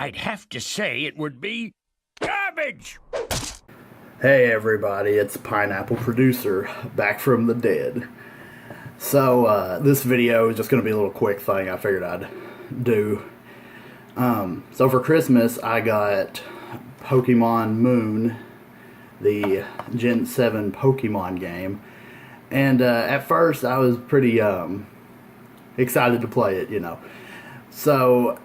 I'd have to say it would be garbage! Hey everybody, it's Pineapple Producer, back from the dead. So, this video is just going to be a little quick thing I figured I'd do. So for Christmas, I got Pokemon Moon, the Gen 7 Pokemon game. And at first, I was pretty excited to play it, you know. So,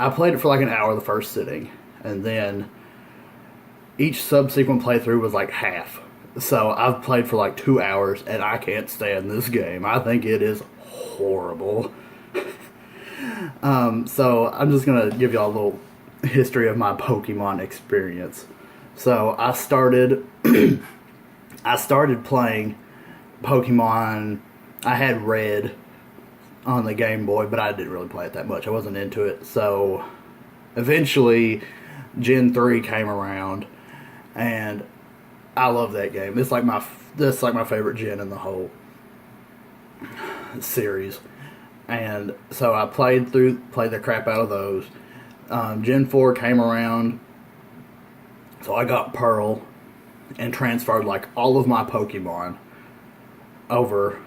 I played it for like an hour the first sitting, and then each subsequent playthrough was like half. So I've played for like 2 hours, and I can't stand this game. I think it is horrible. So I'm just gonna give y'all a little history of my Pokemon experience. So I started playing Pokemon. I had Red on the Game Boy, but I didn't really play it that much. I wasn't into it. So eventually Gen 3 came around, and I love that game. It's like my favorite gen in the whole series. And so I played the crap out of those. Gen 4 came around, so I got Pearl and transferred like all of my Pokemon over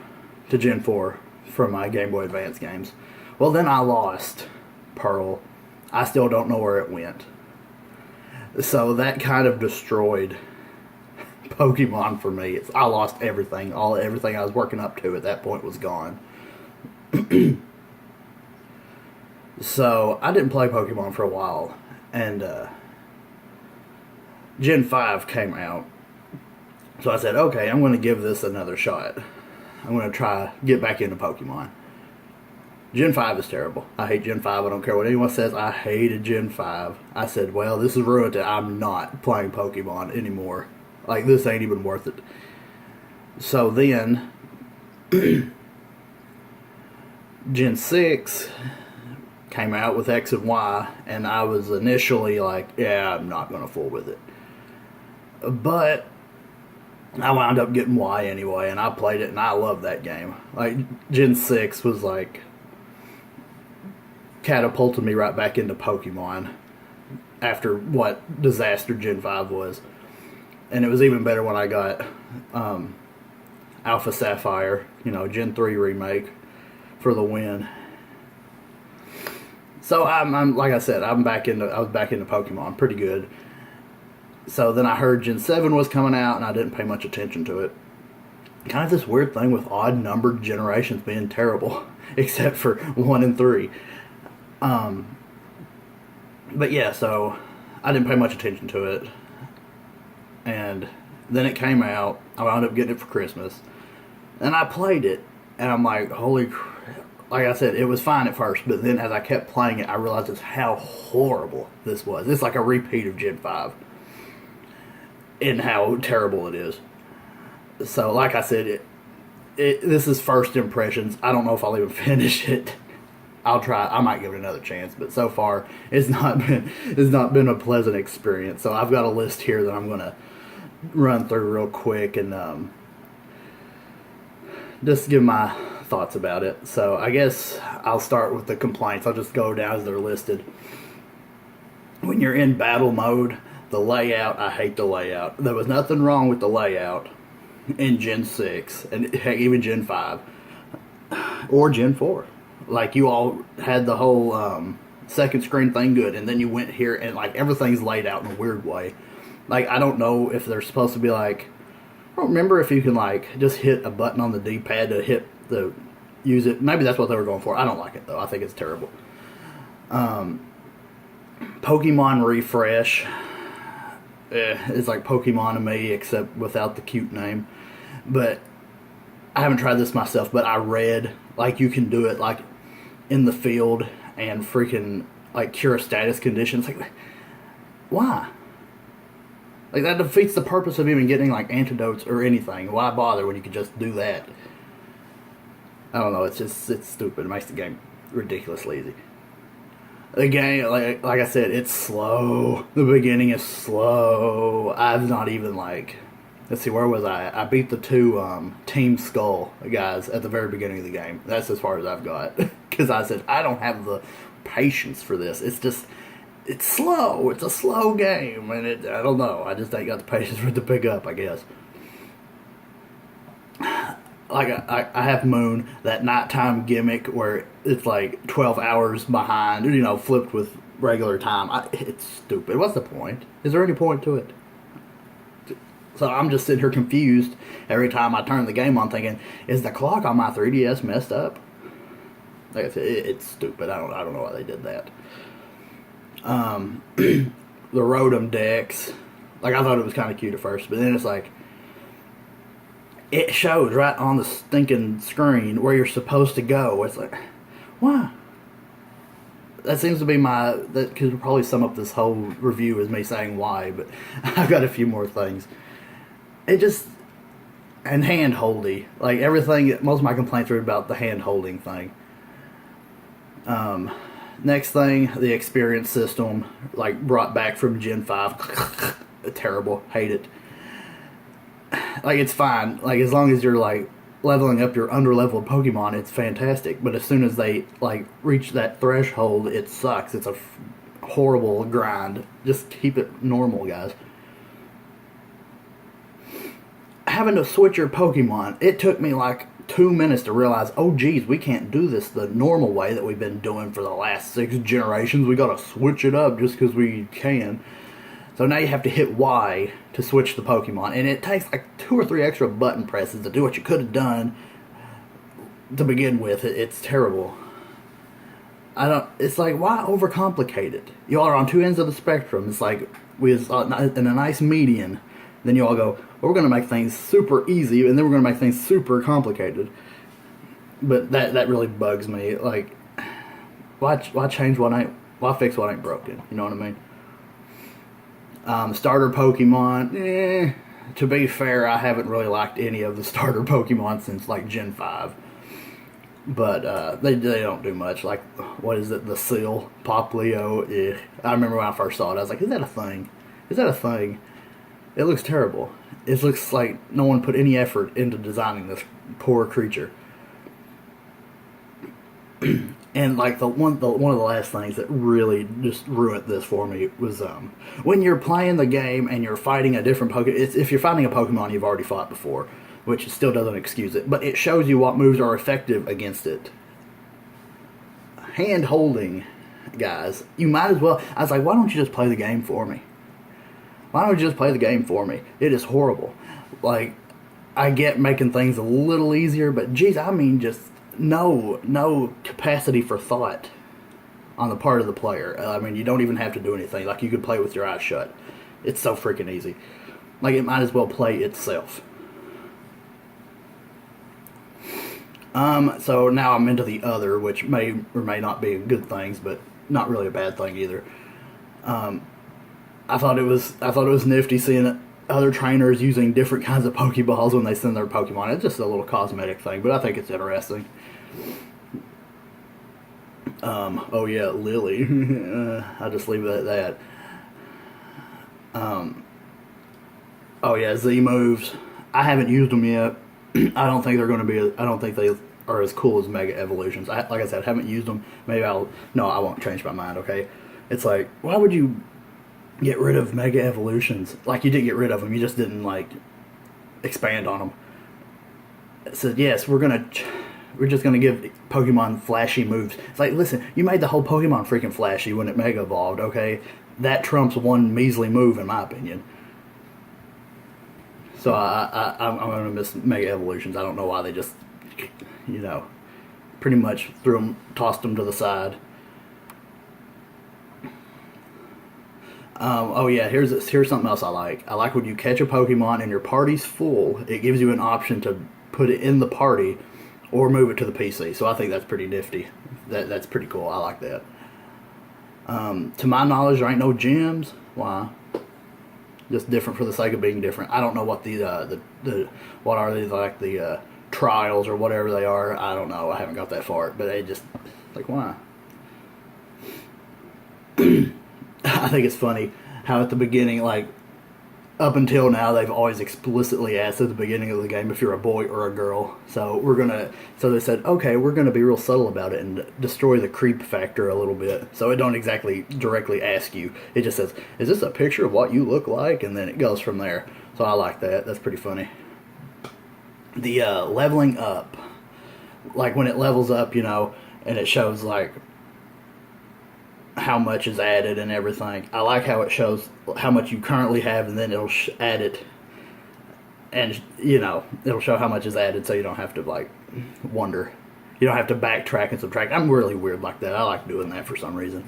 to Gen 4 from my Game Boy Advance games. Well, then I lost Pearl. I still don't know where it went. So that kind of destroyed Pokemon for me. I lost everything. Everything I was working up to at that point was gone. So I didn't play Pokemon for a while, and Gen 5 came out. So I said, okay, I'm going to give this another shot. I'm going to try get back into Pokemon. Gen 5 is terrible. I hate Gen 5. I don't care what anyone says. I hated Gen 5. I said, well, this has ruined it. I'm not playing Pokemon anymore. Like, this ain't even worth it. So then, Gen 6 came out with X and Y, and I was initially like, yeah, I'm not going to fool with it. But I wound up getting Y anyway, and I played it, and I loved that game. Like, Gen 6 was like catapulted me right back into Pokemon after what disaster Gen 5 was. And it was even better when I got Alpha Sapphire, Gen 3 remake for the win. So I'm like I said, I was back into Pokemon pretty good. So then I heard Gen 7 was coming out, and I didn't pay much attention to it. Kind of this weird thing with odd numbered generations being terrible, except for 1 and 3. But yeah, so I didn't pay much attention to it. And then it came out. I wound up getting it for Christmas. And I played it, and I'm like, holy crap. Like I said, it was fine at first, but then as I kept playing it, I realized just how horrible this was. It's like a repeat of Gen 5 in how terrible it is. So, like I said, this is first impressions. I don't know if I'll even finish it. I'll try. I might give it another chance, but so far it's not been a pleasant experience. So I've got a list here that I'm going to run through real quick and just give my thoughts about it. So I guess I'll start with the complaints. I'll just go down as they're listed. When you're in battle mode, the layout, I hate the layout. There was nothing wrong with the layout in Gen 6 and heck, even Gen 5 or Gen 4. Like, you all had the whole second screen thing good, and then you went here and like everything's laid out in a weird way. Like, I don't know if they're supposed to be like, I don't remember if you can like just hit a button on the D-pad to use it. Maybe that's what they were going for. I don't like it though. I think it's terrible. Pokemon Refresh. It's like Pokemon to me, except without the cute name. But I haven't tried this myself, but I read like you can do it like in the field and freaking like cure status conditions. Like, why? Like, that defeats the purpose of even getting like antidotes or anything. Why bother when you can just do that? I don't know. It's stupid. It makes the game ridiculously easy. The game, like I said, it's slow. The beginning is slow. I've not even like, let's see, where was I? I beat the two Team Skull guys at the very beginning of the game. That's as far as I've got. Because I said, I don't have the patience for this. It's just, it's slow. It's a slow game, and I don't know. I just ain't got the patience for it to pick up, I guess. Like I have Moon, that nighttime gimmick where it's like 12 hours behind, flipped with regular time. It's stupid. What's the point? Is there any point to it? So I'm just sitting here confused every time I turn the game on, thinking, is the clock on my 3DS messed up? Like I said, it's stupid. I don't know why they did that. The Rotom decks, like I thought it was kind of cute at first, but then it's like it shows right on the stinking screen where you're supposed to go. It's like, why? That seems to be that could probably sum up this whole review as me saying why, but I've got a few more things. And hand-holdy. Like everything, most of my complaints are about the hand-holding thing. Next thing, the experience system, like brought back from Gen 5. Terrible. Hate it. Like it's fine. Like as long as you're like leveling up your under-leveled Pokemon, it's fantastic. But as soon as they like reach that threshold, it sucks. It's a horrible grind. Just keep it normal, guys. Having to switch your Pokemon, it took me like 2 minutes to realize, oh geez, we can't do this the normal way that we've been doing for the last 6 generations. We gotta switch it up just because we can. So now you have to hit Y to switch the Pokemon, and it takes like 2 or 3 extra button presses to do what you could have done to begin with. It's terrible. It's like, why overcomplicate it? Y'all are on 2 ends of the spectrum. It's like, in a nice median. Then you all go, well, we're going to make things super easy, and then we're going to make things super complicated. But that really bugs me. Like, why change why fix what ain't broken? You know what I mean? Starter Pokemon, to be fair, I haven't really liked any of the starter Pokemon since like Gen 5. But they don't do much. Like, what is it? The Seal, Poplio. I remember when I first saw it, I was like, is that a thing? Is that a thing? It looks terrible. It looks like no one put any effort into designing this poor creature. And like one of the last things that really just ruined this for me was when you're playing the game and you're fighting a different Pokemon. If you're fighting a Pokemon you've already fought before, which still doesn't excuse it, but it shows you what moves are effective against it. Hand holding, guys. You might as well. I was like, why don't you just play the game for me? Why don't you just play the game for me? It is horrible. Like, I get making things a little easier, but geez, I mean, just no capacity for thought on the part of the player. I mean, you don't even have to do anything. Like, you could play with your eyes shut. It's so freaking easy. Like, it might as well play itself. So now I'm into the other, which may or may not be good things, but not really a bad thing either. I thought it was nifty seeing other trainers using different kinds of Pokeballs when they send their Pokemon. It's just a little cosmetic thing, but I think it's interesting. Oh yeah, Lily. I'll just leave it at that. Oh yeah, Z moves. I haven't used them yet. I don't think they're going to be. I don't think they are as cool as Mega Evolutions. Like I said, I haven't used them. Maybe I won't change my mind. Okay, it's like, why would you get rid of Mega Evolutions? Like, you did get rid of them. You just didn't like expand on them. It said, yes, we're just gonna give Pokemon flashy moves. It's like, listen, you made the whole Pokemon freaking flashy when it Mega Evolved. Okay, that trumps one measly move in my opinion. So I'm going to miss Mega Evolutions. I don't know why they just, pretty much tossed them to the side. Oh yeah, here's something else I like. I like when you catch a Pokemon and your party's full, it gives you an option to put it in the party or move it to the PC. So I think that's pretty nifty. That's pretty cool. I like that. To my knowledge, there ain't no gyms. Why? Just different for the sake of being different. I don't know what the what are they, like the trials or whatever they are. I don't know. I haven't got that far, but they just like, why? I think it's funny how at the beginning, like up until now, they've always explicitly asked at the beginning of the game if you're a boy or a girl. So so they said, okay, we're gonna be real subtle about it and destroy the creep factor a little bit. So it don't exactly directly ask you. It just says, is this a picture of what you look like? And then it goes from there. So I like that. That's pretty funny. The leveling up, like when it levels up, and it shows like how much is added and everything. I like how it shows how much you currently have, and then it'll add it, and it'll show how much is added, so you don't have to like wonder. You don't have to backtrack and subtract. I'm really weird like that. I like doing that for some reason.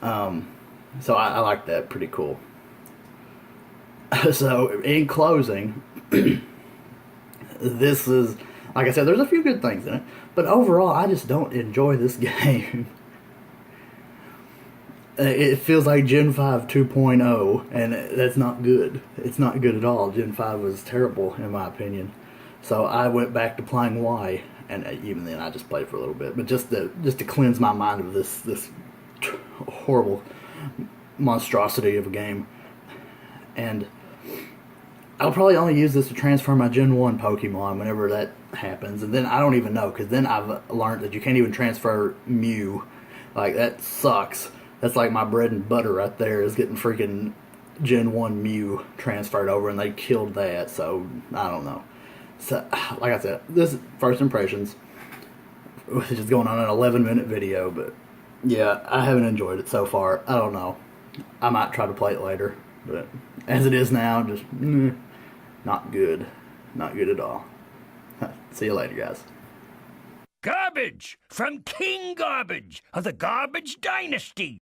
So I like that. Pretty cool. So in closing, this is, like I said, there's a few good things in it, but overall, I just don't enjoy this game. It feels like Gen 5 2.0, and that's not good. It's not good at all. Gen 5 was terrible, in my opinion. So I went back to playing Y, and even then I just played for a little bit. But just to cleanse my mind of this horrible monstrosity of a game. And I'll probably only use this to transfer my Gen 1 Pokemon whenever that happens. And then I don't even know, because then I've learned that you can't even transfer Mew. Like, that sucks. That's like my bread and butter right there, is getting freaking Gen 1 Mew transferred over, and they killed that, so I don't know. So, like I said, this is first impressions, which is going on an 11-minute video, but yeah, I haven't enjoyed it so far. I don't know. I might try to play it later, but as it is now, just not good. Not good at all. See you later, guys. Garbage from King Garbage of the Garbage Dynasty.